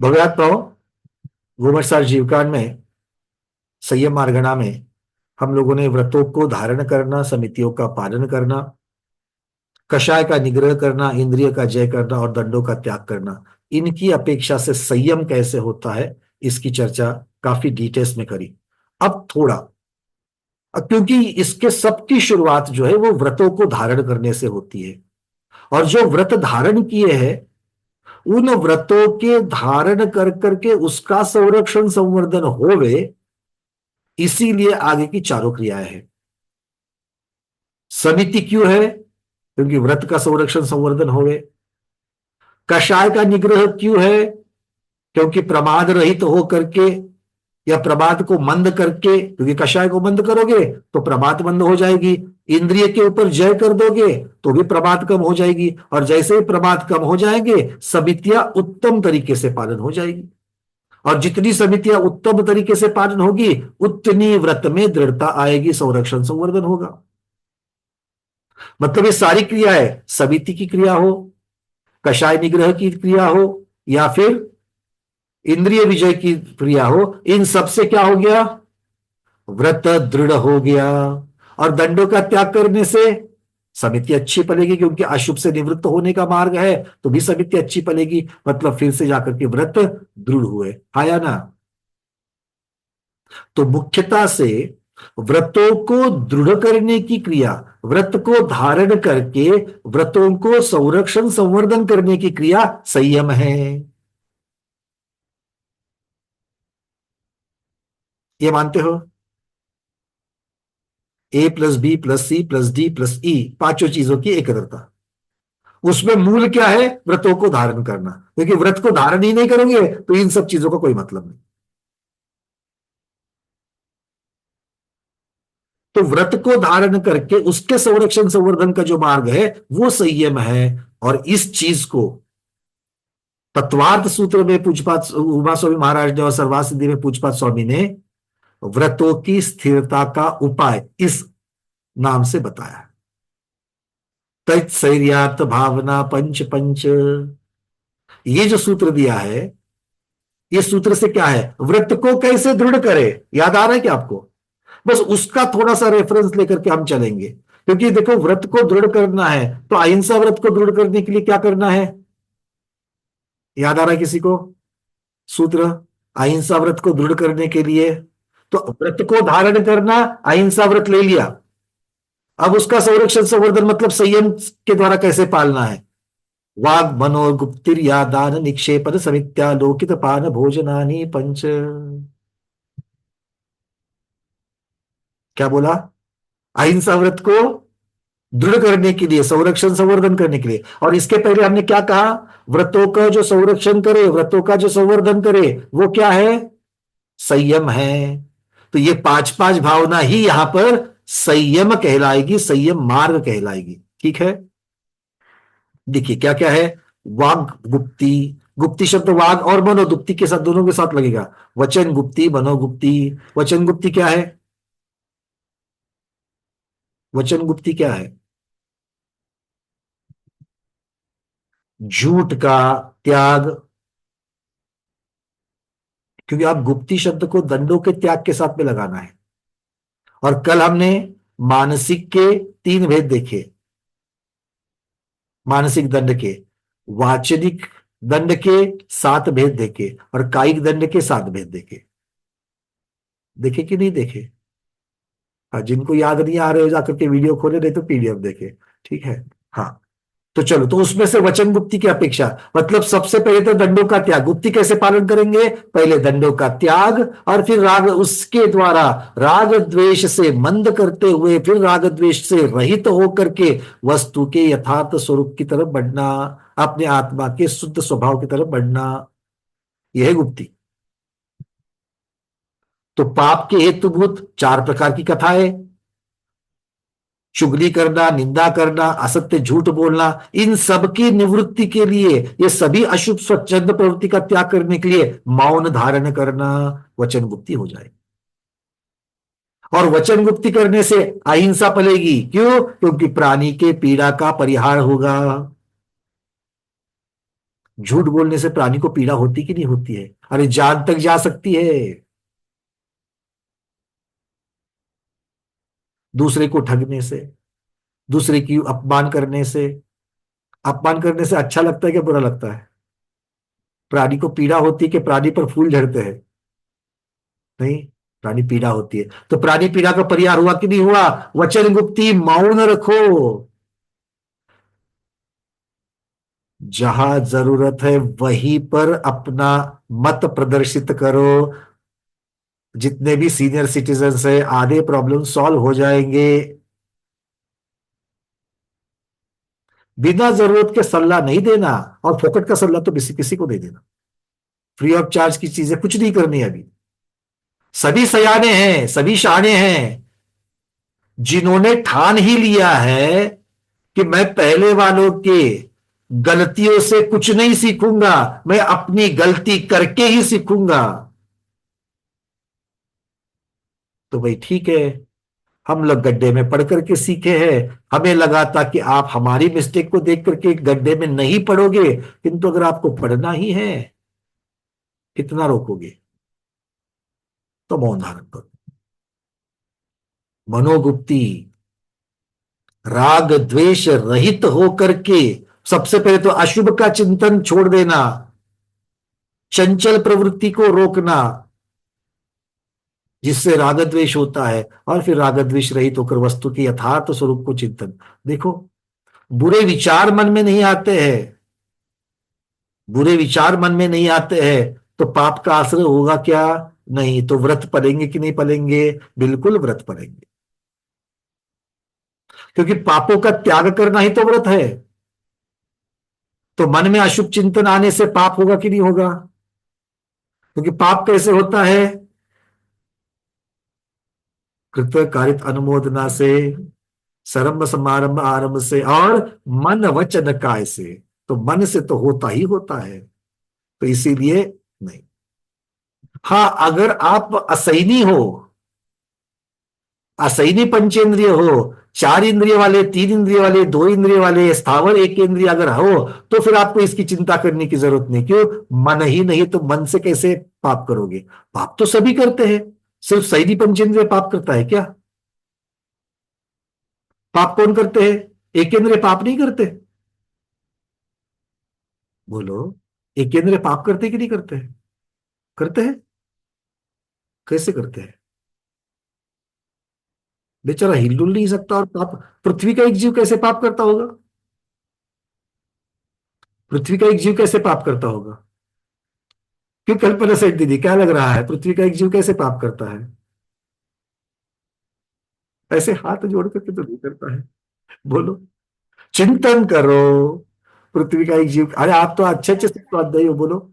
भगवत पाओ गोमर्सार जीवकांड में संयम मार्गणा में हम लोगों ने व्रतों को धारण करना, समितियों का पालन करना, कषाय का निग्रह करना, इंद्रिय का जय करना और दंडों का त्याग करना, इनकी अपेक्षा से संयम कैसे होता है, इसकी चर्चा काफी डिटेल्स में करी। अब थोड़ा, क्योंकि इसके सबकी शुरुआत जो है वो व्रतों को धारण करने से होती है, और जो व्रत धारण किए हैं उन व्रतों के धारण कर करके उसका संरक्षण संवर्धन होवे, इसीलिए आगे की चारों क्रियाएं हैं। समिति क्यों है? क्योंकि व्रत का संरक्षण संवर्धन होवे। कषाय का निग्रह क्यों है? क्योंकि प्रमाद रहित हो करके या प्रमाद को मंद करके, क्योंकि कषाय को मंद करोगे तो प्रमाद मंद हो जाएगी, इंद्रिय के ऊपर जय कर दोगे तो भी प्रमाद कम हो जाएगी, और जैसे ही प्रमाद कम हो जाएंगे समितियां उत्तम तरीके से पालन हो जाएगी, और जितनी समितियां उत्तम तरीके से पालन होगी उतनी व्रत में दृढ़ता आएगी, संरक्षण संवर्धन होगा। मतलब ये सारी क्रियाएं, समिति की क्रिया हो, कषाय निग्रह की क्रिया हो, या फिर इंद्रिय विजय की क्रिया हो, इन सबसे क्या हो गया? व्रत दृढ़ हो गया। और दंडों का त्याग करने से समिति अच्छी पलेगी, क्योंकि अशुभ से निवृत्त होने का मार्ग है, तो भी समिति अच्छी पलेगी, मतलब फिर से जाकर के व्रत दृढ़ हुए, आया ना। तो मुख्यता से व्रतों को दृढ़ करने की क्रिया, व्रत को धारण करके व्रतों को संरक्षण संवर्धन करने की क्रिया संयम है। ये मानते हो? A plus B plus C plus D plus E, पांचों चीजों की एकत्रता, उसमें मूल क्या है? व्रतों को धारण करना, क्योंकि व्रत को धारण ही नहीं करोगे तो इन सब चीजों का कोई मतलब नहीं। तो व्रत को धारण करके उसके संरक्षण संवर्धन का जो मार्ग है वो संयम है। और इस चीज को तत्वार्थ सूत्र में पूजपात उमा स्वामी महाराज ने और सर्वार्थ सिद्धि में पूजपात स्वामी ने व्रतों की स्थिरता का उपाय इस नाम से बताया। तत्सैर्यात भावना पंच पंच, ये जो सूत्र दिया है, ये सूत्र से क्या है? व्रत को कैसे दृढ़ करे, याद आ रहा है क्या आपको? बस उसका थोड़ा सा रेफरेंस लेकर के हम चलेंगे, क्योंकि देखो व्रत को दृढ़ करना है तो अहिंसा व्रत को दृढ़ करने के लिए क्या करना है? याद आ रहा है किसी को सूत्र? अहिंसा व्रत को दृढ़ करने के लिए तो व्रत को धारण करना, अहिंसा व्रत ले लिया, अब उसका संरक्षण संवर्धन मतलब संयम के द्वारा कैसे पालना है? वाग मनोगुप्तिर या दान निक्षेपन समित्या लोकित पान भोजनानि पंच। क्या बोला? अहिंसा व्रत को दृढ़ करने के लिए, संरक्षण संवर्धन करने के लिए, और इसके पहले हमने क्या कहा? व्रतों का जो संरक्षण करे, व्रतों का जो संवर्धन करे, वो क्या है? संयम है। तो ये पांच पांच भावना ही यहां पर संयम कहलाएगी, संयम मार्ग कहलाएगी। ठीक है, देखिए क्या क्या है। वाग गुप्ती, गुप्ती शब्द वाग और मनोगुप्ती के साथ, दोनों के साथ लगेगा। वचन गुप्ती, मनोगुप्ती। वचन गुप्ती क्या है? वचन गुप्ती क्या है? झूठ का त्याग, क्योंकि आप गुप्ती शब्द को दंडों के त्याग के साथ में लगाना है। और कल हमने मानसिक के तीन भेद देखे, मानसिक दंड के, वाचनिक दंड के सात भेद देखे, और कायिक दंड के सात भेद देखे। देखे कि नहीं देखे? हाँ, जिनको याद नहीं आ रहे हो जाकर के वीडियो खोले, नहीं तो पीडीएफ देखे। ठीक है, हाँ। तो चलो, तो उसमें से वचन गुप्ती की अपेक्षा, मतलब सबसे पहले तो दंडों का त्याग। गुप्ती कैसे पालन करेंगे? पहले दंडों का त्याग, और फिर राग, उसके द्वारा राग द्वेष से मंद करते हुए फिर राग द्वेष से रहित होकर के वस्तु के यथार्थ स्वरूप की तरफ बढ़ना, अपने आत्मा के शुद्ध स्वभाव की तरफ बढ़ना, यह है गुप्ती। तो पाप के हेतुभूत चार प्रकार की कथाएं, चुगली करना, निंदा करना, असत्य झूठ बोलना, इन सब की निवृत्ति के लिए, ये सभी अशुभ स्वच्छंद प्रवृत्ति का त्याग करने के लिए मौन धारण करना वचन गुप्ती हो जाए। और वचन गुप्ती करने से अहिंसा पलेगी। क्यों? क्योंकि प्राणी के पीड़ा का परिहार होगा। झूठ बोलने से प्राणी को पीड़ा होती कि नहीं होती है? अरे जान तक जा सकती है। दूसरे को ठगने से, दूसरे की अपमान करने से। अपमान करने से अच्छा लगता है कि बुरा लगता है? प्राणी को पीड़ा होती है कि प्राणी पर फूल झड़ते हैं? नहीं, प्राणी पीड़ा होती है। तो प्राणी पीड़ा का परिहार हुआ कि नहीं हुआ? वचन गुप्ती मौन रखो। जहां जरूरत है वहीं पर अपना मत प्रदर्शित करो। जितने भी सीनियर सिटीजन्स है, आधे प्रॉब्लम सॉल्व हो जाएंगे। बिना जरूरत के सलाह नहीं देना, और फोकट का सलाह तो किसी किसी को नहीं देना। फ्री ऑफ चार्ज की चीजें कुछ नहीं करनी अभी। सभी सयाने हैं, सभी शाने हैं। जिन्होंने ठान ही लिया है कि मैं पहले वालों के गलतियों से कुछ नहीं सीखूंगा, मैं अपनी गलती करके ही सीखूंगा, तो भाई ठीक है। हम लोग गड्ढे में पढ़ करके सीखे हैं। हमें लगा था कि आप हमारी मिस्टेक को देख करके गड्ढे में नहीं पढ़ोगे, किंतु अगर आपको पढ़ना ही है, कितना रोकोगे? तो मौन धारण करो। मनोगुप्ती, राग द्वेष रहित होकर के सबसे पहले तो अशुभ का चिंतन छोड़ देना, चंचल प्रवृत्ति को रोकना जिससे राग द्वेष होता है, और फिर राग द्वेष रहित होकर वस्तु के यथार्थ स्वरूप को चिंतन। देखो, बुरे विचार मन में नहीं आते हैं। बुरे विचार मन में नहीं आते हैं तो पाप का आश्रय होगा क्या? नहीं। तो व्रत पलेंगे कि नहीं पलेंगे? बिल्कुल व्रत पलेंगे, क्योंकि पापों का त्याग करना ही तो व्रत है। तो मन में अशुभ चिंतन आने से पाप होगा कि नहीं होगा? क्योंकि पाप कैसे होता है? कृत्य कारित अनुमोदना से, सरम्भ समारंभ आरंभ से, और मन वचन काय से। तो मन से तो होता ही होता है, तो इसीलिए नहीं। हाँ, अगर आप असैनी हो, असैनी पंचेंद्रिय हो, चार इंद्रिय वाले, तीन इंद्रिय वाले, दो इंद्रिय वाले, स्थावर एक इंद्रिय अगर हो, तो फिर आपको इसकी चिंता करने की जरूरत नहीं। क्यों? मन ही नहीं तो मन से कैसे पाप करोगे? पाप तो सभी करते हैं। सिर्फ सैनी पंचेंद्रिय पाप करता है क्या? पाप कौन करते हैं? एक इंद्रिय पाप नहीं करते? बोलो, एक इंद्रिय पाप करते कि नहीं करते? करते हैं। कैसे करते हैं? बेचारा हिल डुल नहीं सकता और पाप। पृथ्वी का एक जीव कैसे पाप करता होगा? पृथ्वी का एक जीव कैसे पाप करता होगा? क्यों कल्पना सेठ दीदी, क्या लग रहा है? पृथ्वी का एक जीव कैसे पाप करता है? ऐसे हाथ जोड़ करके तो नहीं करता है। बोलो, चिंतन करो। पृथ्वी का एक जीव, अरे आप तो अच्छे अच्छे स्वाध्यायी हो, बोलो।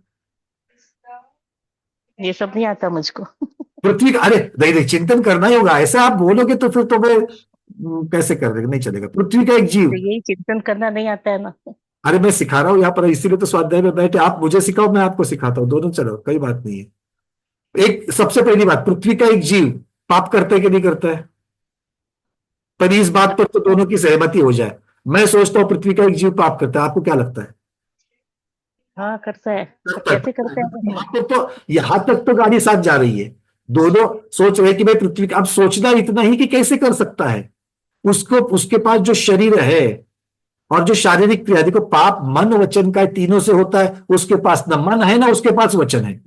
ये सब नहीं आता मुझको। पृथ्वी का, अरे नहीं नहीं, चिंतन करना ही होगा। ऐसे आप बोलोगे तो फिर तो मैं कैसे कर देगा? नहीं चलेगा। पृथ्वी का एक जीव। तो यही चिंतन करना नहीं आता है ना। अरे मैं सिखा रहा हूँ यहाँ पर, इसीलिए तो स्वाध्याय में बैठे। आप मुझे सिखाओ, मैं आपको सिखाता हूँ, दोनों चलो, कोई बात नहीं है। एक सबसे पहली बात, पृथ्वी का एक जीव पाप करता है कि नहीं करता है? पर इस बात पर तो दोनों की सहमति हो जाए। मैं सोचता हूं पृथ्वी का एक जीव पाप करता है, आपको क्या लगता है? हाँ करता है, तो करता कैसे करता है? यहां तक तो गाड़ी साथ जा रही है। दोनों सोच रहे कि भाई पृथ्वी का, अब सोचना इतना ही कि कैसे कर सकता है। उसको, उसके पास जो शरीर है और जो शारीरिक क्रिया, देखो पाप मन वचन का तीनों से होता है। उसके पास ना मन है ना उसके पास वचन है,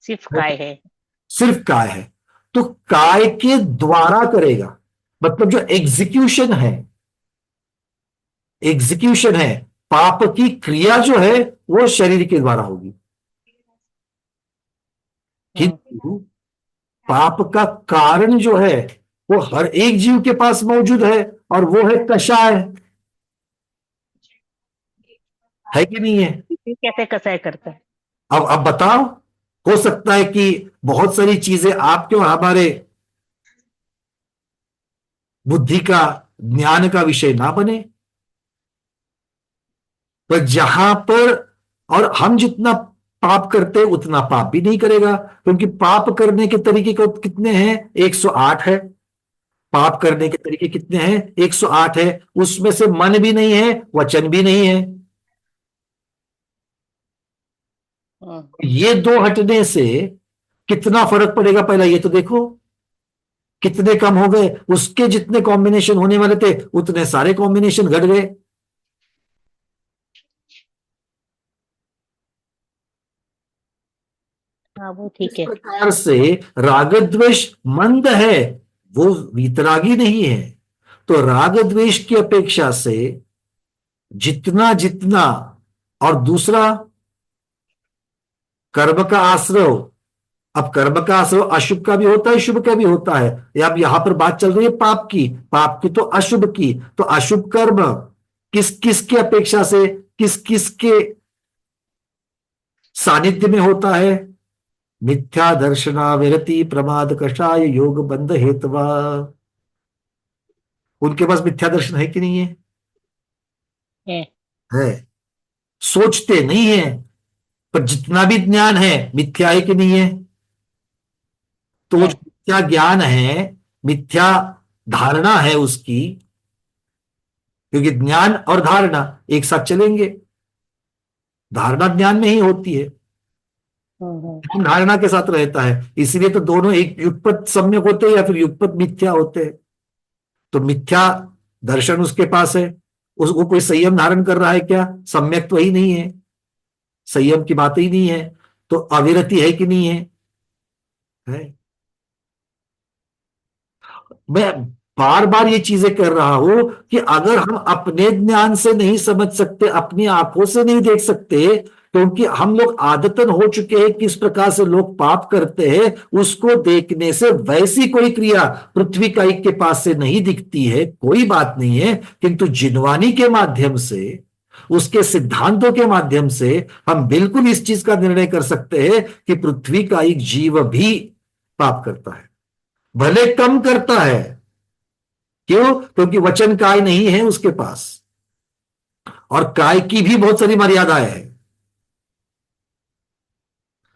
सिर्फ काय है। सिर्फ काय है। तो काय के द्वारा करेगा, मतलब जो एग्जीक्यूशन है, एग्जीक्यूशन है, पाप की क्रिया जो है वो शरीर के द्वारा होगी। हम्म, किंतु पाप का कारण जो है वो हर एक जीव के पास मौजूद है, और वो है कषाय। है कि नहीं है? ये कैसे कसाय करता है? अब बताओ। हो सकता है कि बहुत सारी चीजें आपके और हमारे बुद्धि का, ज्ञान का विषय ना बने, पर जहां पर, और हम जितना पाप करते हैं उतना पाप भी नहीं करेगा, क्योंकि पाप करने के तरीके को कितने हैं? 108 है। पाप करने के तरीके कितने हैं? 108 है। उसमें से मन भी नहीं है, वचन भी नहीं है। ये दो हटने से कितना फर्क पड़ेगा, पहला ये तो देखो, कितने कम हो गए। उसके जितने कॉम्बिनेशन होने वाले थे उतने सारे कॉम्बिनेशन घट गए। हाँ वो इस ठीक है। प्रकार से राग द्वेष मंद है, वो वीतरागी नहीं है। तो राग द्वेष की अपेक्षा से जितना जितना, और दूसरा कर्म का आश्रय। अब कर्म का आश्रय अशुभ का भी होता है, शुभ का भी होता है। या अब यहां पर बात चल रही है पाप की तो अशुभ की। तो अशुभ कर्म किस किस की अपेक्षा से, किस किस के सानिध्य में होता है? मिथ्या दर्शना विरति प्रमाद कषाय योग बंध हेतवा। उनके पास मिथ्या दर्शन है कि नहीं है? है। है। सोचते नहीं है, पर जितना भी ज्ञान है मिथ्या है कि नहीं है? तो वो है। जो मिथ्या ज्ञान है, मिथ्या धारणा है उसकी, क्योंकि ज्ञान और धारणा एक साथ चलेंगे। धारणा ज्ञान में ही होती है, हम्म। ज्ञान धारणा के साथ रहता है। इसीलिए तो दोनों एक युगपत सम्यक होते हैं या फिर युगपत मिथ्या होते हैं। तो मिथ्या दर्शन उसके पास है, उसको कोई संयम धारण कर रहा है क्या? सम्यक तो ही नहीं है, संयम की बात ही नहीं है। तो अविरति है कि नहीं है? है। मैं बार बार ये चीजें कर रहा हूं कि अगर हम अपने ज्ञान से नहीं समझ सकते, अपनी आंखों से नहीं देख सकते, क्योंकि हम लोग आदतन हो चुके हैं किस प्रकार से लोग पाप करते हैं, उसको देखने से वैसी कोई क्रिया पृथ्वी का एक के पास से नहीं दिखती है, कोई बात नहीं है। किंतु जिनवानी के माध्यम से, उसके सिद्धांतों के माध्यम से हम बिल्कुल इस चीज का निर्णय कर सकते हैं कि पृथ्वी का एक जीव भी पाप करता है, भले कम करता है। क्यों? क्योंकि वचन काय नहीं है उसके पास, और काय की भी बहुत सारी मर्यादाएं हैं,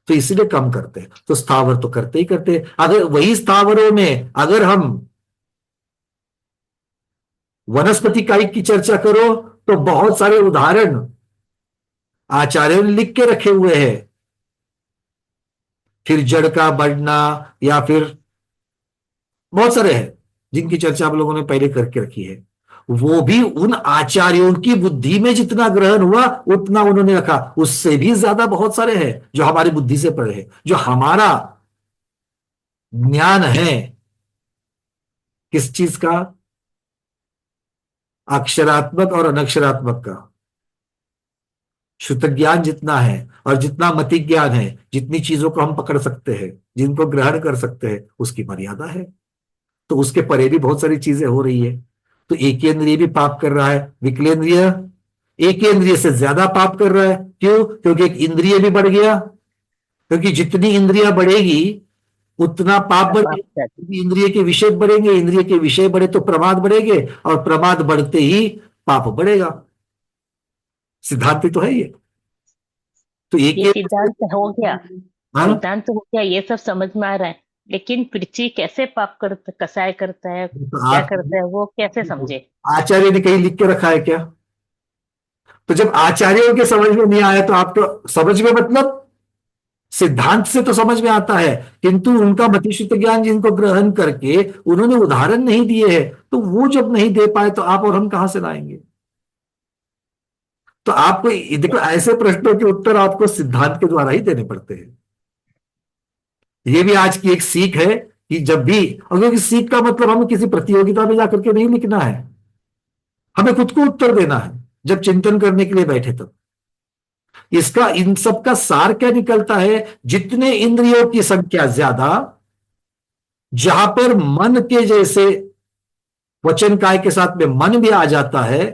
तो इसीलिए कम करते हैं। तो स्थावर तो करते ही करते हैं। अगर वही स्थावरों में अगर हम वनस्पति काय की चर्चा करो, तो बहुत सारे उदाहरण आचार्यों ने लिख के रखे हुए हैं। फिर जड़ का बढ़ना, या फिर बहुत सारे हैं जिनकी चर्चा आप लोगों ने पहले करके रखी है। वो भी उन आचार्यों की बुद्धि में जितना ग्रहण हुआ उतना उन्होंने रखा, उससे भी ज्यादा बहुत सारे हैं जो हमारी बुद्धि से परे हैं। जो हमारा ज्ञान है किस चीज का, अक्षरात्मक और अनक्षरात्मक का, शुद्ध ज्ञान जितना है और जितना मति ज्ञान है, जितनी चीजों को हम पकड़ सकते हैं, जिनको ग्रहण कर सकते हैं, उसकी मर्यादा है। तो उसके परे भी बहुत सारी चीजें हो रही है। तो एकेंद्रिय भी पाप कर रहा है, विकलेंद्रिय एकेंद्रिय से ज्यादा पाप कर रहा है। क्यों? क्योंकि एक इंद्रिय भी बढ़ गया, क्योंकि जितनी इंद्रिया बढ़ेगी उतना पाप आप बढ़ेगा। कर। क्योंकि इंद्रिय के विषय बढ़ेंगे, इंद्रिय के विषय बढ़े तो प्रमाद बढ़ेंगे, और प्रमाद बढ़ते ही पाप बढ़ेगा। सिद्धांत तो है ये। तो ये एक सिद्धांत हो गया। हाँ, सिद्धांत हो गया, ये सब समझ में आ रहा है। लेकिन पृथ्वी कैसे पाप करता, कसाय करता है, तो क्या आप करता है, वो कैसे समझे? आचार्य ने कहीं लिख के रखा है क्या? तो जब आचार्यों के समझ में नहीं आया तो आप तो समझ में, मतलब सिद्धांत से तो समझ में आता है, किंतु उनका मतिशुद्ध ज्ञान जिनको ग्रहण करके उन्होंने उदाहरण नहीं दिए हैं, तो वो जब नहीं दे पाए तो आप और हम कहां से लाएंगे? तो आपको देखो, ऐसे प्रश्नों के उत्तर आपको सिद्धांत के द्वारा ही देने पड़ते हैं। ये भी आज की एक सीख है कि जब भी, और क्योंकि सीख का मतलब हमें किसी प्रतियोगिता में जाकर के नहीं लिखना है, हमें खुद को उत्तर देना है जब चिंतन करने के लिए बैठे तब। इसका इन सब का सार क्या निकलता है? जितने इंद्रियों की संख्या ज्यादा, जहां पर मन के जैसे वचन काय के साथ में मन भी आ जाता है,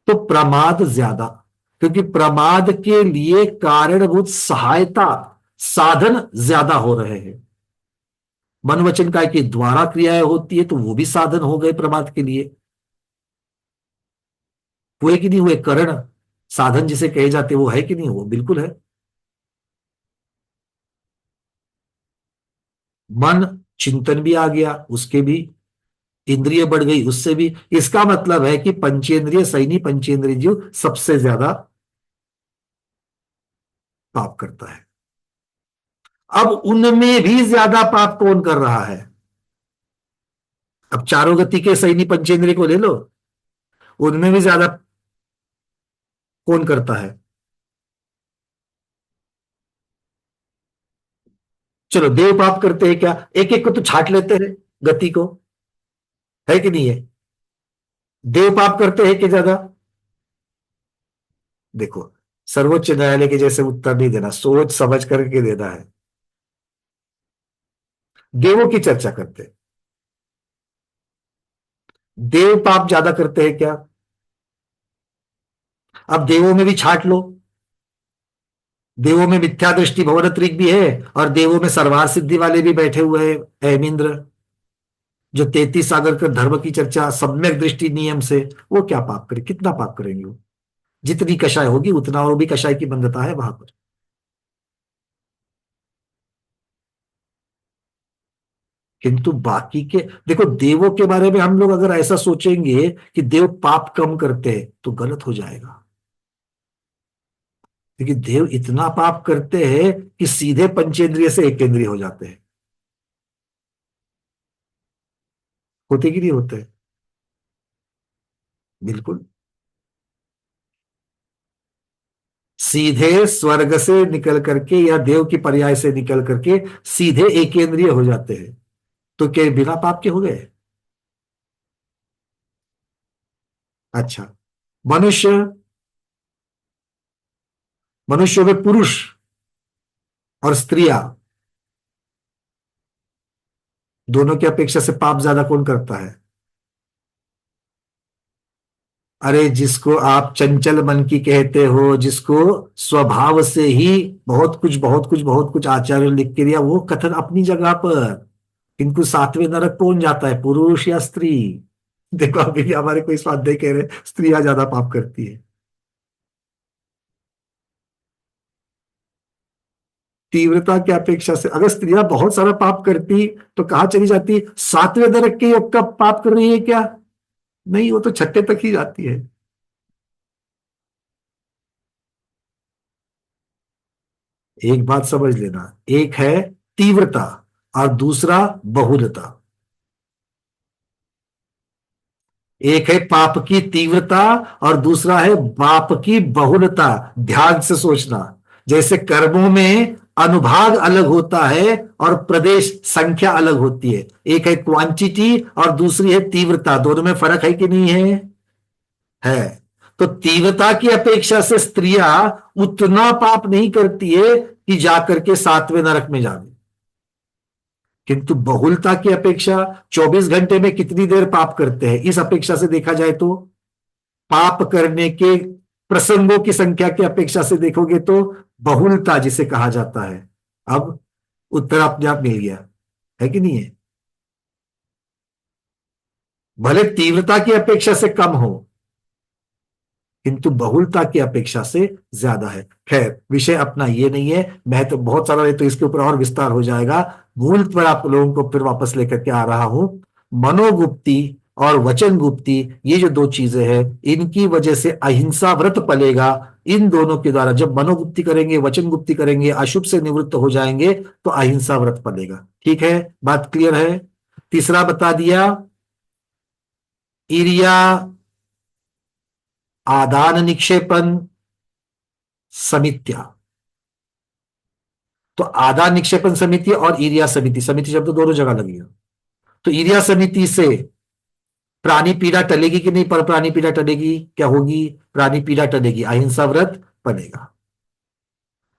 तो प्रमाद ज्यादा। क्योंकि प्रमाद के लिए कारणभूत सहायता साधन ज्यादा हो रहे हैं। मन वचन काय के द्वारा क्रियाएं होती है, तो वो भी साधन हो गए प्रमाद के लिए। हुए कि नहीं हुए? करण साधन जिसे कहे जाते वो है कि नहीं? वो बिल्कुल है। मन चिंतन भी आ गया, उसके भी इंद्रिय बढ़ गई, उससे भी। इसका मतलब है कि पंचेंद्रिय सैनी पंचेंद्रिय जीव सबसे ज्यादा पाप करता है। अब उनमें भी ज्यादा पाप कौन कर रहा है? अब चारों गति के सैनी पंचेंद्रिय को ले लो, उनमें भी ज्यादा कौन करता है? चलो, देव पाप करते हैं क्या? एक एक को तो छाट लेते हैं, गति को, है कि नहीं है? देव पाप करते हैं कि ज्यादा? देखो, सर्वोच्च न्यायालय के जैसे उत्तर नहीं देना, सोच समझ करके देना है। देवों की चर्चा करते हैं। देव पाप ज्यादा करते हैं क्या? अब देवों में भी छाट लो। देवों में मिथ्या दृष्टि भवनत्रिक भी है, और देवों में सर्वार सिद्धि वाले भी बैठे हुए हैं, हेमिंद्र, जो 33 सागर के धर्म की चर्चा सम्यक दृष्टि नियम से, वो क्या पाप करे? कितना पाप करेंगे वो? जितनी कषाय होगी उतना, और भी कषाय की बंधता है वहां पर। किंतु बाकी के, देखो, देवों के बारे में हम लोग अगर ऐसा सोचेंगे कि देव पाप कम करते हैं तो गलत हो जाएगा। क्योंकि देव इतना पाप करते हैं कि सीधे पंचेंद्रिय से एकेंद्रिय हो जाते हैं। होते कि नहीं होते? बिल्कुल। सीधे स्वर्ग से निकल करके या देव की पर्याय से निकल करके सीधे एकेंद्रिय हो जाते हैं। तो क्या बिना पाप के हो गए? अच्छा। मनुष्य, मनुष्यों में पुरुष और स्त्रियां दोनों की अपेक्षा से पाप ज्यादा कौन करता है? अरे, जिसको आप चंचल मन की कहते हो, जिसको स्वभाव से ही बहुत कुछ बहुत कुछ बहुत कुछ आचार्य लिख के दिया, वो कथन अपनी जगह पर। किंतु सातवें नरक कौन जाता है, पुरुष या स्त्री? देखो, अभी भी हमारे कोई स्वाध्याय कह रहे स्त्रियां ज्यादा पाप करती है। तीव्रता की अपेक्षा से अगर स्त्रियां बहुत सारा पाप करती तो कहां चली जाती? सातवें नरक के योग का पाप कर रही है क्या? नहीं, वो तो छठे तक ही जाती है। एक बात समझ लेना, एक है तीव्रता और दूसरा बहुलता। एक है पाप की तीव्रता और दूसरा है पाप की बहुलता। ध्यान से सोचना। जैसे कर्मों में अनुभाग अलग होता है और प्रदेश संख्या अलग होती है। एक है क्वांटिटी और दूसरी है तीव्रता। दोनों में फर्क है कि नहीं है? है। तो तीव्रता की अपेक्षा से स्त्रियां उतना पाप नहीं करती है कि जाकर के सातवें नरक में जाए। किंतु बहुलता की अपेक्षा 24 घंटे में कितनी देर पाप करते हैं, इस अपेक्षा से देखा जाए तो पाप करने के प्रसंगों की संख्या की अपेक्षा से देखोगे तो बहुलता जिसे कहा जाता है। अब उत्तर अपने आप मिल गया, है कि नहीं है? भले तीव्रता की अपेक्षा से कम हो किंतु बहुलता की अपेक्षा से ज्यादा है। खैर, विषय अपना ये नहीं है, मैं तो बहुत सारा है तो इसके ऊपर और विस्तार हो जाएगा। मूल पर आप लोगों को फिर वापस लेकर के आ रहा हूं। मनोगुप्ती और वचन गुप्ती, ये जो दो चीजें हैं, इनकी वजह से अहिंसा व्रत पलेगा। इन दोनों के द्वारा जब मनोगुप्ती करेंगे, वचन गुप्ती करेंगे, अशुभ से निवृत्त हो जाएंगे तो अहिंसा व्रत पलेगा। ठीक है, बात क्लियर है? तीसरा बता दिया, ईर्ष्या, आदान निक्षेपण, समित्या। तो आदान निक्षेपण समिति और ईर्ष्या समिति, समिति शब्द दोनों जगह लगी है। तो ईर्ष्या समिति से प्राणी पीड़ा टलेगी कि नहीं? पर प्राणी पीड़ा टलेगी, क्या होगी? प्राणी पीड़ा टलेगी, अहिंसा व्रत बनेगा।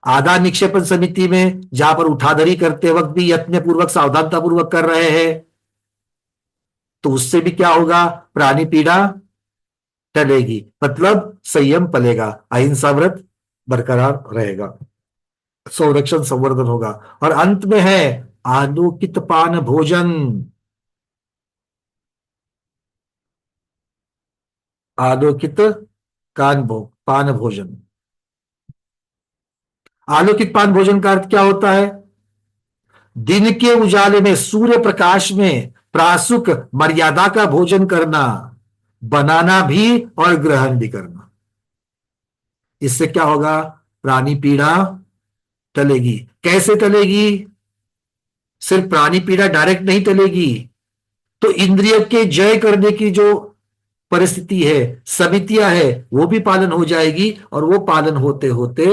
आदान निक्षेपण समिति में जहां पर उठाधरी करते वक्त भी यत्न पूर्वक सावधानता पूर्वक कर रहे हैं, तो उससे भी क्या होगा? प्राणी पीड़ा टलेगी, मतलब संयम पलेगा, अहिंसा व्रत बरकरार रहेगा, संरक्षण संवर्धन होगा। और अंत में है आलोकित पान भोजन। आलोकित पान भोजन। आलोकित पान भोजन का अर्थ क्या होता है? दिन के उजाले में, सूर्य प्रकाश में प्रासुक मर्यादा का भोजन करना, बनाना भी और ग्रहण भी करना। इससे क्या होगा? प्राणी पीड़ा टलेगी। कैसे टलेगी? सिर्फ प्राणी पीड़ा डायरेक्ट नहीं टलेगी, तो इंद्रिय के जय करने की जो परिस्थिति है, समितियां है, वो भी पालन हो जाएगी, और वो पालन होते होते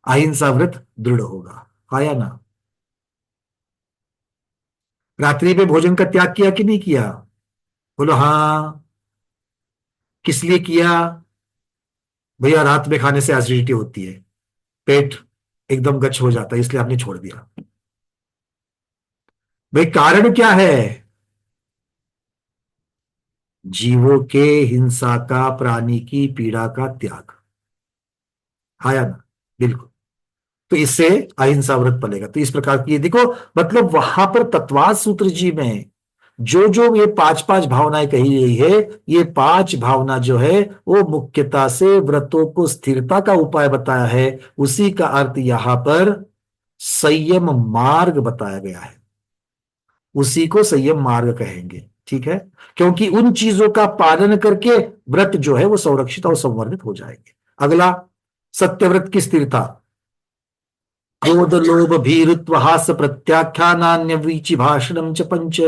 अहिंसा व्रत दृढ़ होगा। आया ना? रात्रि में भोजन का त्याग किया कि नहीं किया? बोलो हाँ। किस लिए किया? भैया रात में खाने से एसिडिटी होती है, पेट एकदम गच हो जाता है, इसलिए आपने छोड़ दिया। भाई कारण क्या है? जीवों के हिंसा का, प्राणी की पीड़ा का त्याग। आया ना? बिल्कुल। तो इससे अहिंसा व्रत पलेगा। तो इस प्रकार की ये देखो, मतलब वहां पर तत्वाद सूत्र जी में जो जो ये पांच पांच भावनाएं कही गई है, ये पांच भावना जो है वो मुख्यता से व्रतों को स्थिरता का उपाय बताया है। उसी का अर्थ यहां पर संयम मार्ग बताया गया है। उसी को संयम मार्ग कहेंगे, ठीक है? क्योंकि उन चीजों का पालन करके व्रत जो है वो संरक्षित और संवर्धित हो जाएंगे। अगला, सत्यव्रत की स्थिरता। क्रोध लोभ भीरुत्व हास्य प्रत्याख्यानान्य वीचि भाषणम च पंच।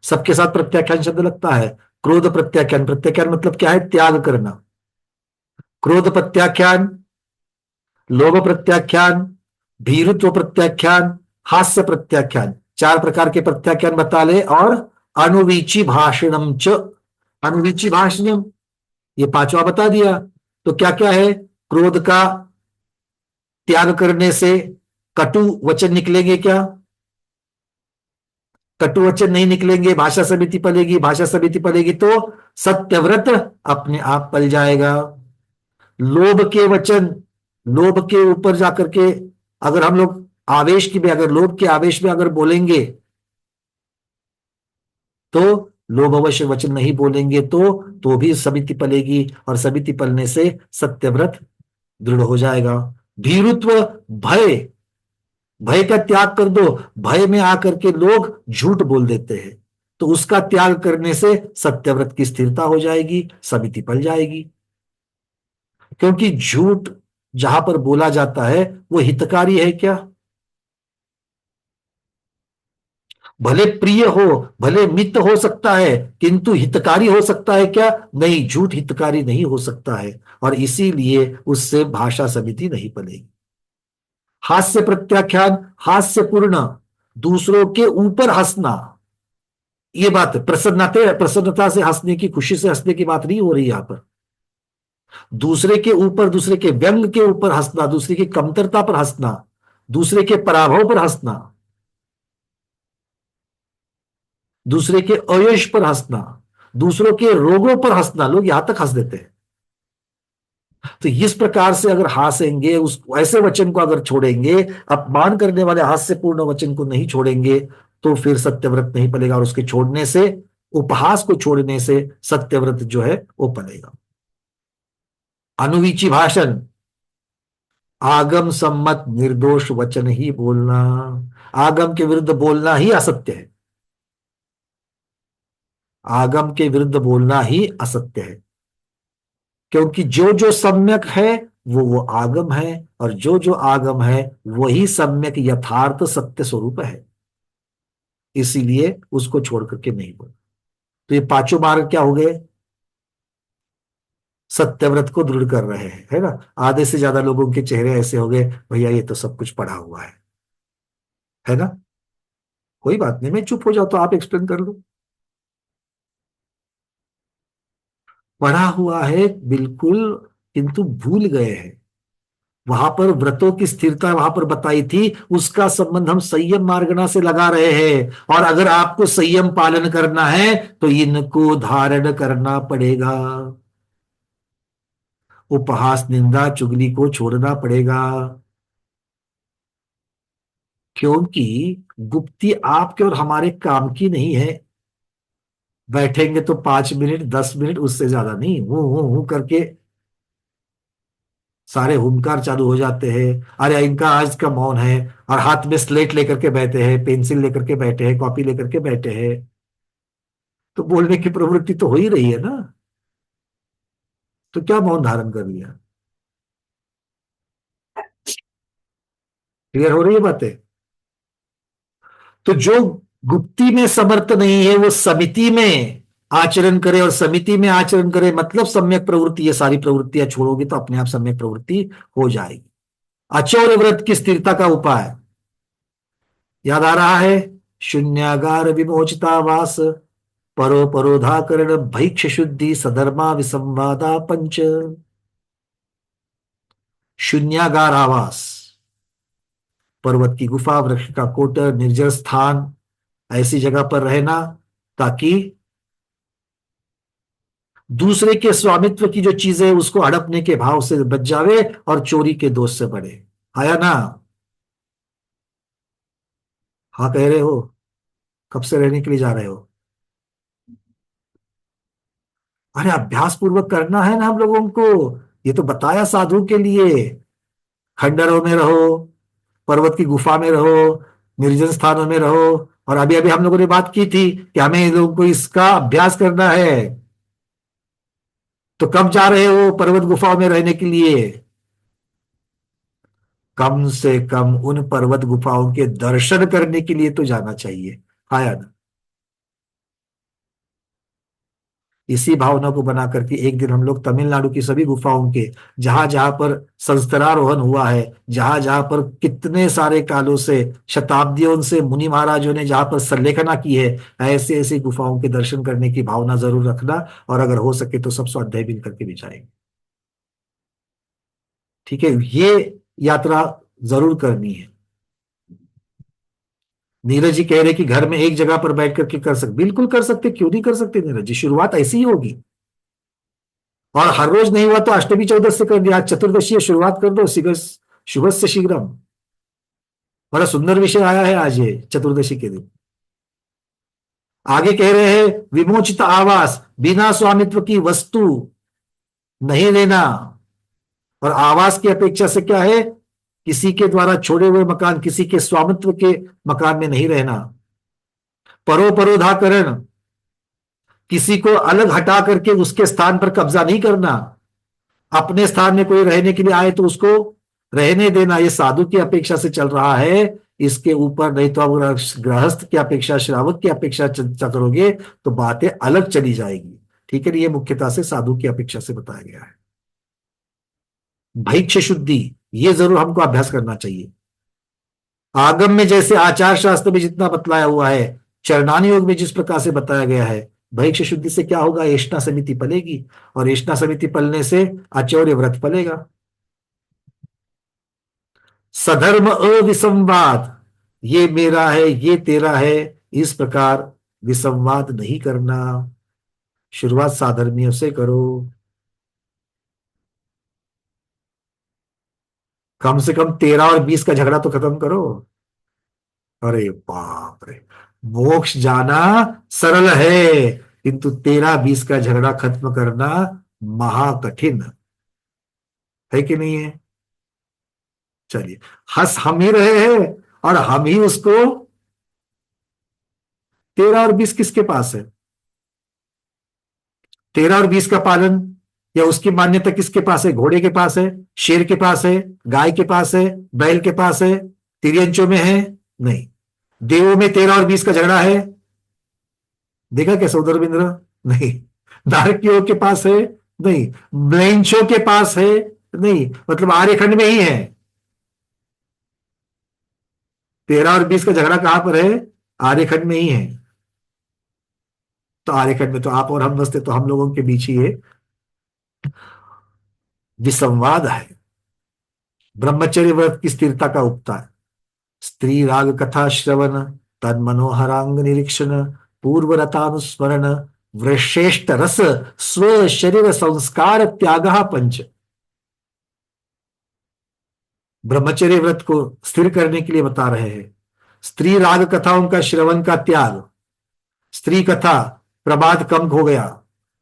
सबके साथ प्रत्याख्यान शब्द लगता है। क्रोध प्रत्याख्यान, प्रत्याख्यान मतलब क्या है? त्याग करना। क्रोध प्रत्याख्यान, लोभ प्रत्याख्यान, भीरुत्व प्रत्याख्यान, हास्य प्रत्याख्यान, चार प्रकार के प्रत्याख्यान बता ले। और अनुवीची भाषणम च, अनुवीची भाषणम, ये पांचवा बता दिया। तो क्या क्या है? क्रोध का त्याग करने से कटु वचन निकलेंगे क्या? कटु वचन नहीं निकलेंगे, भाषा समिति पलेगी। भाषा समिति पलेगी तो सत्यव्रत अपने आप पल जाएगा। लोभ के वचन, लोभ के ऊपर जाकर के अगर हम लोग आवेश की में, अगर लोभ के आवेश में अगर बोलेंगे तो, लोभवश वचन नहीं बोलेंगे तो भी समिति पलेगी, और समिति पलने से सत्यव्रत दृढ़ हो जाएगा। भीरुत्व, भय, भय का त्याग कर दो। भय में आकर के लोग झूठ बोल देते हैं, तो उसका त्याग करने से सत्यव्रत की स्थिरता हो जाएगी, समिति पल जाएगी। क्योंकि झूठ जहां पर बोला जाता है वो हितकारी है क्या? भले प्रिय हो, भले मित्र हो सकता है, किंतु हितकारी हो सकता है क्या? नहीं, झूठ हितकारी नहीं हो सकता है, और इसीलिए उससे भाषा समिति नहीं पलेगी। हास्य प्रत्याख्यान, हास्यपूर्ण, दूसरों के ऊपर हंसना। ये बात प्रसन्नता, प्रसन्नता से हंसने की, खुशी से हंसने की बात नहीं हो रही यहां पर। दूसरे के ऊपर, दूसरे के व्यंग के ऊपर हंसना, दूसरे की कमतरता पर हंसना, दूसरे के पराभव पर हंसना, दूसरे के अयश पर हंसना, दूसरों के रोगों पर हंसना, लोग यहां तक हंस देते हैं। तो इस प्रकार से अगर हंसेंगे, उस ऐसे वचन को अगर छोड़ेंगे, अपमान करने वाले हास्यपूर्ण वचन को नहीं छोड़ेंगे, तो फिर सत्यव्रत नहीं पलेगा, और उसके छोड़ने से, उपहास को छोड़ने से सत्यव्रत जो है वो पलेगा। अनुवीची भाषण, आगम सम्मत निर्दोष वचन ही बोलना। आगम के विरुद्ध बोलना ही असत्य है। आगम के विरुद्ध बोलना ही असत्य है, क्योंकि जो जो सम्यक है वो आगम है, और जो जो आगम है वही सम्यक यथार्थ सत्य स्वरूप है। इसीलिए उसको छोड़ करके नहीं बोल। तो ये पांचों मार्ग क्या हो गए? सत्यव्रत को दृढ़ कर रहे हैं, है ना? आधे से ज्यादा लोगों के चेहरे ऐसे हो गए, भैया ये तो सब कुछ पढ़ा हुआ है ना? कोई बात नहीं, मैं चुप हो जाऊं तो आप एक्सप्लेन कर लो। पढ़ा हुआ है बिल्कुल, किंतु भूल गए हैं। वहां पर व्रतों की स्थिरता वहां पर बताई थी, उसका संबंध हम संयम मार्गना से लगा रहे हैं। और अगर आपको संयम पालन करना है तो इनको धारण करना पड़ेगा। उपहास, निंदा, चुगली को छोड़ना पड़ेगा। क्योंकि गुप्ती आपके और हमारे काम की नहीं है। बैठेंगे तो 5 मिनट 10 मिनट, उससे ज्यादा नहीं। हूं करके सारे हुंकार चालू हो जाते हैं। अरे इनका आज का मौन है, और हाथ में स्लेट लेकर के बैठे हैं, पेंसिल लेकर के बैठे हैं, कॉपी लेकर के बैठे हैं। तो बोलने की प्रवृत्ति तो हो ही रही है ना। तो क्या मौन धारण कर लिया? क्लियर हो रही है बातें? तो जो गुप्ती में समर्थ नहीं है वो समिति में आचरण करे, और समिति में आचरण करे मतलब सम्यक प्रवृत्ति। ये सारी प्रवृत्तियां छोड़ोगे तो अपने आप सम्यक प्रवृत्ति हो जाएगी। अचौर व्रत की स्थिरता का उपाय याद आ रहा है? शून्यागार विमोचितावास, परो परोधाकरण, भैक्ष शुद्धि, सधर्मा विसंवादा पंच। शून्यागार आवास, पर्वत की गुफा, वृक्ष का कोटर, निर्जन स्थान, ऐसी जगह पर रहना ताकि दूसरे के स्वामित्व की जो चीजें है उसको हड़पने के भाव से बच जावे और चोरी के दोष से बढ़े। आया ना? हाँ कह रहे हो? कब से रहने के लिए जा रहे हो? अरे अभ्यास पूर्वक करना है ना हम लोगों को। ये तो बताया साधु के लिए। खंडरों में रहो, पर्वत की गुफा में रहो, निर्जन स्थानों में रहो। और अभी अभी हम लोगों ने बात की थी कि हमें इन लोगों को इसका अभ्यास करना है। तो कब जा रहे हो पर्वत गुफाओं में रहने के लिए? कम से कम उन पर्वत गुफाओं के दर्शन करने के लिए तो जाना चाहिए। आया ना? इसी भावना को बना करके एक दिन हम लोग तमिलनाडु की सभी गुफाओं के, जहां जहां पर संस्तरारोहण हुआ है, जहां जहां पर कितने सारे कालों से, शताब्दियों से मुनि महाराजों ने जहां पर संलेखना की है, ऐसे ऐसे गुफाओं के दर्शन करने की भावना जरूर रखना। और अगर हो सके तो सब स्वाध्याय भी करके भी जाएंगे। ठीक है, ये यात्रा जरूर करनी है। नीरज जी कह रहे कि घर में एक जगह पर बैठ करके कर सकते, बिल्कुल कर सकते, क्यों नहीं कर सकते नीरज जी, शुरुआत ऐसी ही होगी। और हर रोज नहीं हुआ तो अष्टमी चौदस से कर दिया, आज चतुर्दशी है, शुरुआत कर दो शीघ्र, शुभ से शीघ्रम। बड़ा सुंदर विषय आया है आज ये चतुर्दशी के दिन। आगे कह रहे हैं विमोचित आवास, बिना स्वामित्व की वस्तु नहीं लेना। और आवास की अपेक्षा से क्या है? किसी के द्वारा छोड़े हुए मकान, किसी के स्वामित्व के मकान में नहीं रहना। परोपरोधाकरण, किसी को अलग हटा करके उसके स्थान पर कब्जा नहीं करना। अपने स्थान में कोई रहने के लिए आए तो उसको रहने देना। ये साधु की अपेक्षा से चल रहा है, इसके ऊपर नहीं तो अब गृहस्थ की अपेक्षा, श्रावक की अपेक्षा चर्चा करोगे तो बातें अलग चली जाएगी। ठीक है, ये मुख्यतः से साधु की अपेक्षा से बताया गया है। भैक्ष शुद्धि, ये जरूर हमको अभ्यास करना चाहिए। आगम में जैसे आचार शास्त्र में जितना बतलाया हुआ है, चरणानी योग में जिस प्रकार से बताया गया है, भैक्ष शुद्धि से क्या होगा? एष्णा समिति पलेगी, और एष्णा समिति पलने से आचौर्य व्रत पलेगा। सधर्म अविसंवाद, ये मेरा है ये तेरा है, इस प्रकार विसंवाद नहीं करना। शुरुआत साधर्मियों से करो। कम से कम 13 और 20 का झगड़ा तो खत्म करो। अरे बाप रे, मोक्ष जाना सरल है, किंतु 13-20 का झगड़ा खत्म करना महाकठिन है कि नहीं है? चलिए, हंस हम ही रहे हैं और हम ही उसको, 13 और 20 किसके पास है? 13 और 20 का पालन या उसकी मान्यता किसके पास है? घोड़े के पास है, शेर के पास है, गाय के पास है, बैल के पास है, तिर्यंचों में है? नहीं। देवों में 13 और 20 का झगड़ा है? देखा क्या सौदरबिंद्र? नहीं। नारकियों के पास है? नहीं। ब्लेंचों के पास है? नहीं। मतलब आर्यखंड में ही है। 13 और 20 का झगड़ा कहां पर है? आर्यखंड में ही है। तो आर्यखंड में तो आप और हम बसते, तो हम लोगों के बीच ही ये विसंवाद है। ब्रह्मचर्य व्रत की स्थिरता का उपता, स्त्री राग कथा श्रवण, तन मनोहरांग निरीक्षण, पूर्व रतानुस्मरण, वृश्रेष्ठ रस, स्व शरीर संस्कार त्याग पंच। ब्रह्मचर्य व्रत को स्थिर करने के लिए बता रहे हैं। स्त्री राग कथाओं का श्रवण का त्याग, स्त्री कथा, प्रमाद कम हो गया,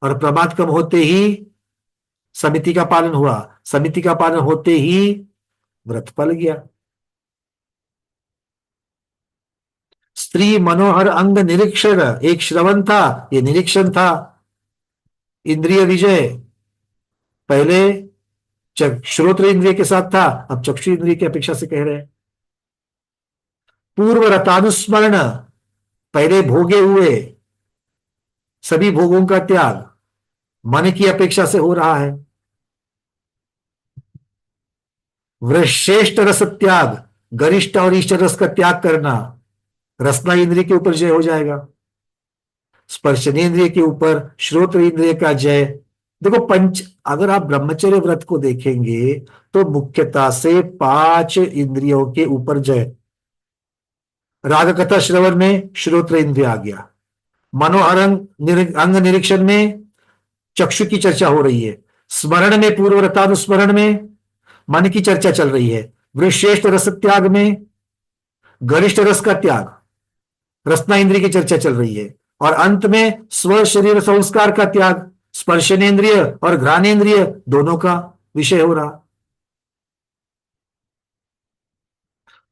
और प्रमाद कम होते ही समिति का पालन हुआ, समिति का पालन होते ही व्रत पल गया। स्त्री मनोहर अंग निरीक्षण, एक श्रवण था, ये निरीक्षण था। इंद्रिय विजय, पहले श्रोत्र इंद्रिय के साथ था, अब चक्षु इंद्रिय की अपेक्षा से कह रहे हैं। पूर्व रतानुस्मरण, पहले भोगे हुए सभी भोगों का त्याग मन की अपेक्षा से हो रहा है। श्रेष्ठ रस त्याग, गरिष्ठ और इष्ट रस का त्याग करना, रसना इंद्रिय के ऊपर जय हो जाएगा। स्पर्शनेन्द्रिय के ऊपर श्रोत्र इंद्रिय का जय। देखो पंच, अगर आप ब्रह्मचर्य व्रत को देखेंगे तो मुख्यतः से 5 इंद्रियों के ऊपर जय। राग कथा श्रवण में श्रोत्र इंद्रिय आ गया, मनोहरंग अंग निरीक्षण में चक्षु की चर्चा हो रही है, स्मरण में पूर्वरतानुस्मरण में मन की चर्चा चल रही है, वृश्रेष्ठ रस त्याग में गरिष्ठ रस का त्याग, रसना इंद्रिय की चर्चा चल रही है, और अंत में स्व शरीर संस्कार का त्याग, स्पर्शनेन्द्रिय और घ्राणेन्द्रिय दोनों का विषय हो रहा।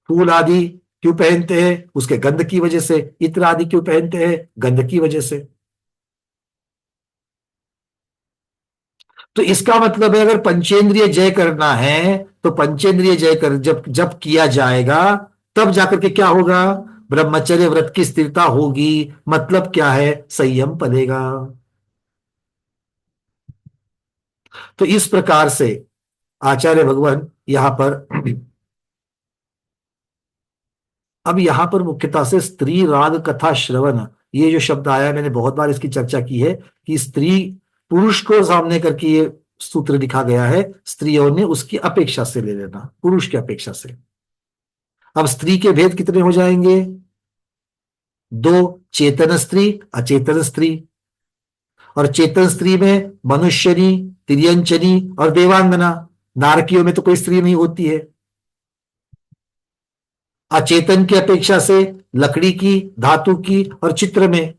फूल आदि क्यों पहनते हैं? उसके गंध की वजह से। इत्र आदि क्यों पहनते हैं? गंध की वजह से। तो इसका मतलब है अगर पंचेंद्रिय जय करना है तो पंचेंद्रिय जय कर जब जब किया जाएगा तब जाकर के क्या होगा? ब्रह्मचर्य व्रत की स्थिरता होगी। मतलब क्या है? संयम पलेगा। तो इस प्रकार से आचार्य भगवान यहां पर अब यहां पर मुख्यतः से स्त्री राग कथा श्रवण, ये जो शब्द आया मैंने बहुत बार इसकी चर्चा की है कि स्त्री पुरुष को सामने करके ये सूत्र लिखा गया है, स्त्रियों ने उसकी अपेक्षा से ले लेना, पुरुष की अपेक्षा से। अब स्त्री के भेद कितने हो जाएंगे? 2, चेतन स्त्री, अचेतन स्त्री। और चेतन स्त्री में मनुष्यनी, तिर्यंचनी और देवांगना। नारकियों में तो कोई स्त्री नहीं होती है। अचेतन की अपेक्षा से लकड़ी की, धातु की और चित्र में,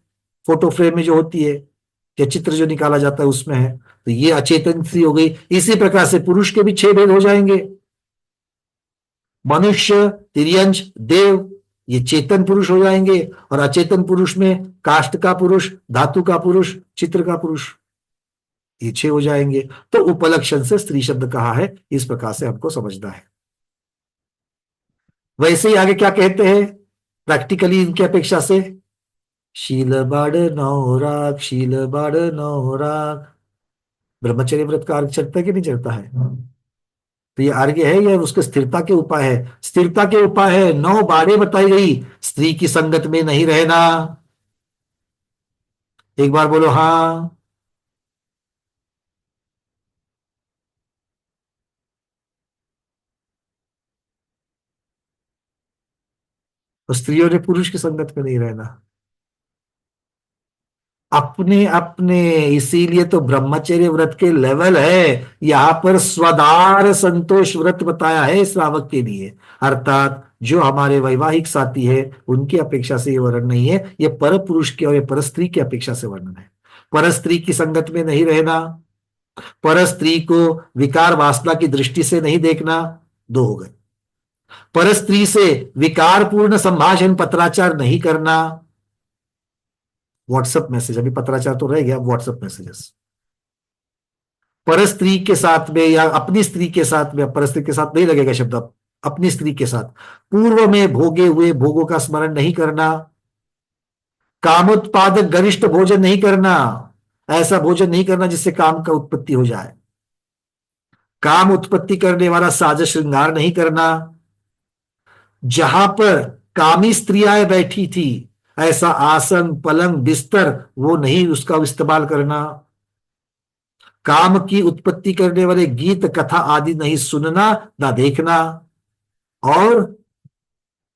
फोटो फ्रेम में जो होती है या चित्र जो निकाला जाता है उसमें है, तो ये अचेतन स्त्री हो गई। इसी प्रकार से पुरुष के भी 6 भेद हो जाएंगे। मनुष्य, तिर्यंच, देव, ये चेतन पुरुष हो जाएंगे। और अचेतन पुरुष में काष्ठ का पुरुष, धातु का पुरुष, चित्र का पुरुष, ये 6 हो जाएंगे। तो उपलक्षण से स्त्री शब्द कहा है, इस प्रकार से हमको समझना है। वैसे ही आगे क्या कहते हैं प्रैक्टिकली इनकी अपेक्षा से? शील बाड़ नौराग, शील बाड़ नौराग। ब्रह्मचर्य व्रत का अर्थ चलता है कि नहीं चलता है? तो ये अर्घ्य है या उसके स्थिरता के उपाय है? स्थिरता के उपाय है। 9 बाड़े बताई गई। स्त्री की संगत में नहीं रहना। एक बार बोलो हाँ। और स्त्रियों ने पुरुष की संगत में नहीं रहना। अपने अपने, इसीलिए तो ब्रह्मचर्य व्रत के लेवल है। यहां पर स्वदार संतोष व्रत बताया है श्रावक के लिए, अर्थात जो हमारे वैवाहिक साथी है उनकी अपेक्षा से ये वर्णन नहीं है, ये पर पुरुष की और ये पर स्त्री की अपेक्षा से वर्णन है। पर स्त्री की संगत में नहीं रहना, पर स्त्री को विकार वासना की दृष्टि से नहीं देखना, 2 हो गए। पर स्त्री से विकारपूर्ण संभाषण पत्राचार नहीं करना, व्हाट्सएप मैसेज, अभी पत्राचार तो रह गया, व्हाट्सएप मैसेजेस। पर स्त्री के साथ में या अपनी स्त्री के साथ में, पर स्त्री के साथ नहीं लगेगा शब्द, अपनी स्त्री के साथ पूर्व में भोगे हुए भोगों का स्मरण नहीं करना, कामोत्पादक गरिष्ठ भोजन नहीं करना, ऐसा भोजन नहीं करना जिससे काम का उत्पत्ति हो जाए, काम उत्पत्ति करने वाला साज श्रृंगार नहीं करना, जहां पर कामी स्त्रियां बैठी थी ऐसा आसन पलंग बिस्तर वो नहीं उसका इस्तेमाल करना, काम की उत्पत्ति करने वाले गीत कथा आदि नहीं सुनना ना देखना, और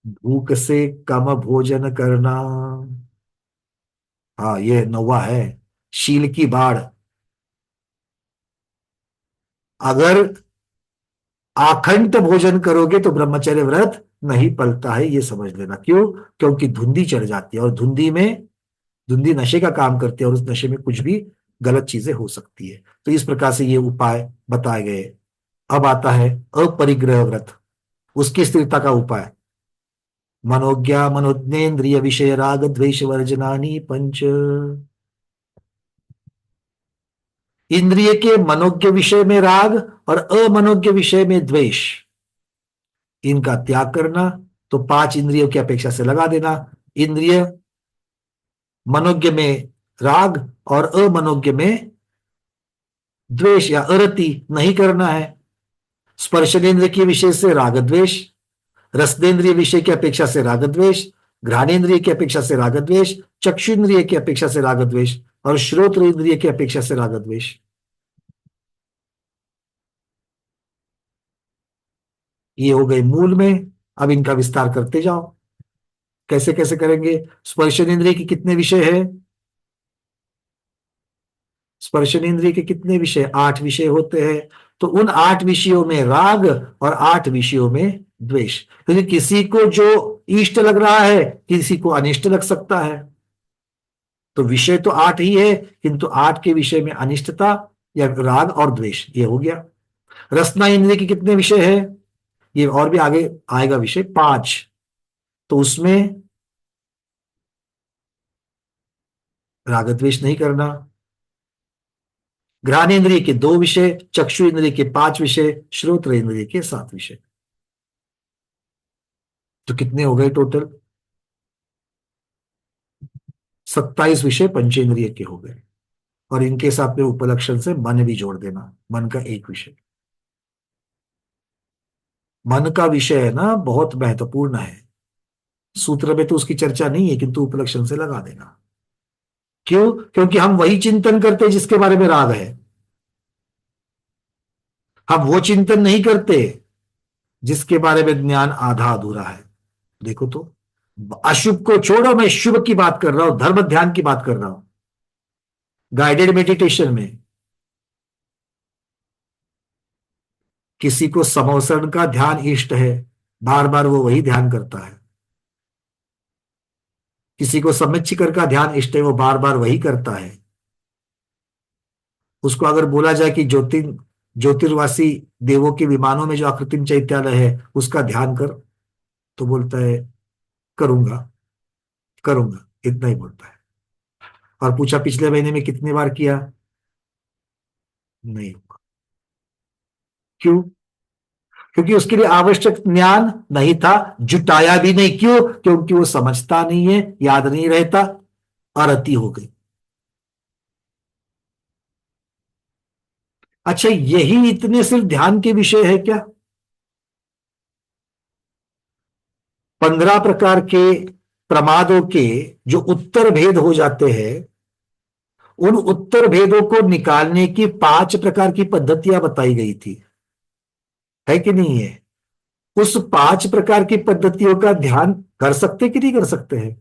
भूख से कम भोजन करना। हाँ, ये 9वां है, शील की बाढ़। अगर आखंड भोजन करोगे तो ब्रह्मचर्य व्रत नहीं पलता है, ये समझ लेना। क्यों? क्योंकि धुंधी चढ़ जाती है, और धुंधी नशे का काम करती है, और उस नशे में कुछ भी गलत चीजें हो सकती है। तो इस प्रकार से ये उपाय बताए गए। अब आता है अपरिग्रह व्रत, उसकी स्थिरता का उपाय। मनोज्ञा मनोज्ञेन्द्रिय विषय राग द्वेष वर्जनानी पंच। इंद्रिय के मनोज्ञ विषय में राग और अमनोज्ञ विषय में द्वेष, इनका त्याग करना। तो 5 इंद्रियों की अपेक्षा से लगा देना। इंद्रिय मनोज्ञ में राग और अमनोज्ञ में द्वेष या अरति नहीं करना है। स्पर्शनेन्द्रिय के विषय से राग द्वेष, रसनेन्द्रिय विषय की अपेक्षा से राग द्वेष, घ्राणेन्द्रिय की अपेक्षा से राग द्वेष, चक्षुन्द्रिय की अपेक्षा से राग द्वेष और श्रोत्र इंद्रिय की अपेक्षा से राग द्वेष। ये हो गए मूल में। अब इनका विस्तार करते जाओ। कैसे कैसे करेंगे? स्पर्शनेन्द्रिय के कितने विषय है? स्पर्शनेन्द्रिय के कितने विषय? 8 विषय होते हैं। तो उन 8 विषयों में राग और 8 विषयों में द्वेष। क्योंकि किसी को जो इष्ट लग रहा है किसी को अनिष्ट लग सकता है। तो विषय तो 8 ही है, किंतु 8 के विषय में अनिष्टता या राग और द्वेष, ये हो गया। रसना इंद्रिय के कितने विषय है? ये और भी आगे आएगा विषय, 5। तो उसमें राग द्वेष नहीं करना। घ्राणेन्द्रिय के 2 विषय, चक्षु इंद्रिय के 5 विषय, श्रोत्र इंद्रिय के 7 विषय। तो कितने हो गए टोटल? 27 विषय पंचेंद्रिय के हो गए। और इनके साथ में उपलक्षण से मन भी जोड़ देना, मन का 1 विषय। मन का विषय है ना, बहुत महत्वपूर्ण है। सूत्र में तो उसकी चर्चा नहीं है, किंतु उपलक्षण से लगा देना। क्यों? क्योंकि हम वही चिंतन करते हैं जिसके बारे में राग है। हम वो चिंतन नहीं करते जिसके बारे में ज्ञान आधा अधूरा है। देखो तो, अशुभ को छोड़ो, मैं शुभ की बात कर रहा हूं, धर्म ध्यान की बात कर रहा हूं। गाइडेड मेडिटेशन में किसी को समोसन का ध्यान इष्ट है, बार बार वो वही ध्यान करता है। किसी को सम्मिच्छिकर का ध्यान इष्ट है, वो बार बार वही करता है। उसको अगर बोला जाए कि ज्योतिर्वासी देवों के विमानों में जो आकृतिम चैत्यालय है उसका ध्यान कर, तो बोलता है करूंगा करूंगा, इतना ही बोलता है। और पूछा पिछले महीने में कितने बार किया? नहीं हुआ। क्यों? क्योंकि उसके लिए आवश्यक ज्ञान नहीं था, जुटाया भी नहीं। क्यों? क्योंकि वो समझता नहीं है, याद नहीं रहता, अरति हो गई। अच्छा, यही इतने सिर्फ ध्यान के विषय है क्या? 15 प्रकार के प्रमादों के जो उत्तर भेद हो जाते हैं, उन उत्तर भेदों को निकालने की 5 प्रकार की पद्धतियां बताई गई थी, है कि नहीं है? उस 5 प्रकार की पद्धतियों का ध्यान कर सकते कि नहीं कर सकते हैं?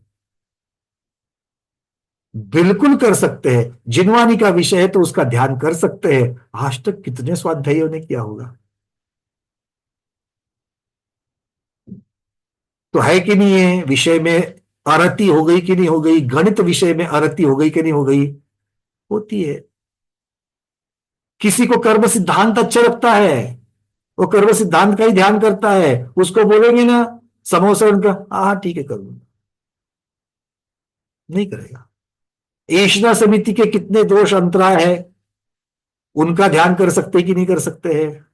बिल्कुल कर सकते हैं। जिनवानी का विषय है तो उसका ध्यान कर सकते हैं। आज तक कितने स्वाध्यायियों ने किया होगा? तो है कि नहीं है? विषय में अरति हो गई कि नहीं हो गई? गणित विषय में अरति हो गई कि नहीं हो गई? होती है। किसी को कर्म सिद्धांत अच्छा लगता है, वो कर्म सिद्धांत का ही ध्यान करता है। उसको बोलेंगे ना समोसा उनका, हाँ ठीक है करूंगा, नहीं करेगा। ईशना समिति के कितने दोष अंतराय है, उनका ध्यान कर सकते कि नहीं कर सकते हैं?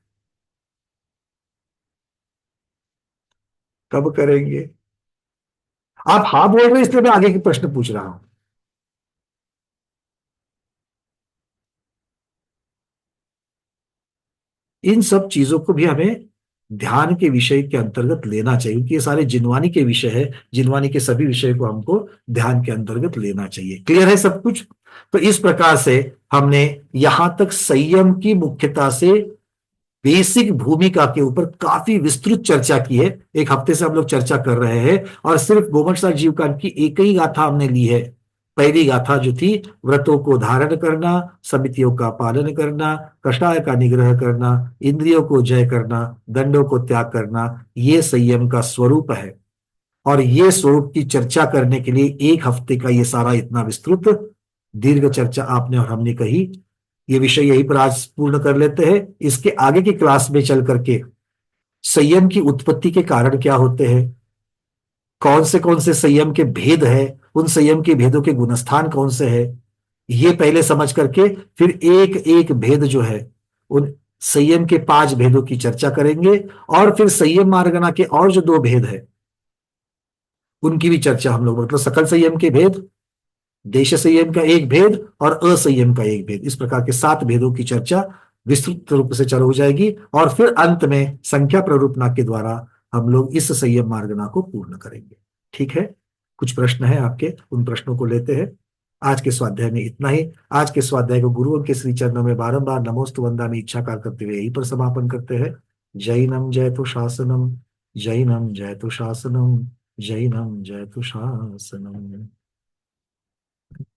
कब करेंगे? आप हाँ बोल रहे हैं इसलिए मैं आगे के प्रश्न पूछ रहा हूं। इन सब चीजों को भी हमें ध्यान के विषय के अंतर्गत लेना चाहिए, क्योंकि ये सारे जिनवानी के विषय है। जिनवानी के सभी विषय को हमको ध्यान के अंतर्गत लेना चाहिए। क्लियर है सब कुछ? तो इस प्रकार से हमने यहां तक संयम की मुख्यता से बेसिक भूमिका के ऊपर काफी विस्तृत चर्चा की है। 1 हफ्ते से हम लोग चर्चा कर रहे हैं और सिर्फ गोमटसार जीवकांत की एक ही गाथा हमने ली है। पहली गाथा जो थी, व्रतों को धारण करना, समितियों का पालन करना, कषाय का निग्रह करना, इंद्रियों को जय करना, दंडों को त्याग करना, ये संयम का स्वरूप है। और ये स्वरूप की चर्चा करने के लिए 1 हफ्ते का ये सारा इतना विस्तृत दीर्घ चर्चा आपने और हमने कही। ये विषय यहीं पर आज पूर्ण कर लेते हैं। इसके आगे की क्लास में चल करके संयम की उत्पत्ति के कारण क्या होते हैं, कौन से संयम के भेद है, उन संयम के भेदों के गुणस्थान कौन से है, ये पहले समझ करके फिर एक एक भेद जो है उन संयम के 5 भेदों की चर्चा करेंगे। और फिर संयम मार्गना के और जो 2 भेद है उनकी भी चर्चा हम लोग, मतलब सकल संयम के भेद, देश संयम का एक भेद और असंयम का एक भेद, इस प्रकार के 7 भेदों की चर्चा विस्तृत रूप से चालू हो जाएगी। और फिर अंत में संख्या प्ररूपना के द्वारा हम लोग इस संयम मार्गना को पूर्ण करेंगे। ठीक है, कुछ प्रश्न है आपके, उन प्रश्नों को लेते हैं। आज के स्वाध्याय में इतना ही। आज के स्वाध्याय को गुरुओं के श्री चरणों में बारंबार नमोस्तु वंदामि इच्छाकार करते हुए यहीं पर समापन करते हैं। जैनम जयतु शासनम, जैनम जयतु शासनम, जैनम जयतु शासनम।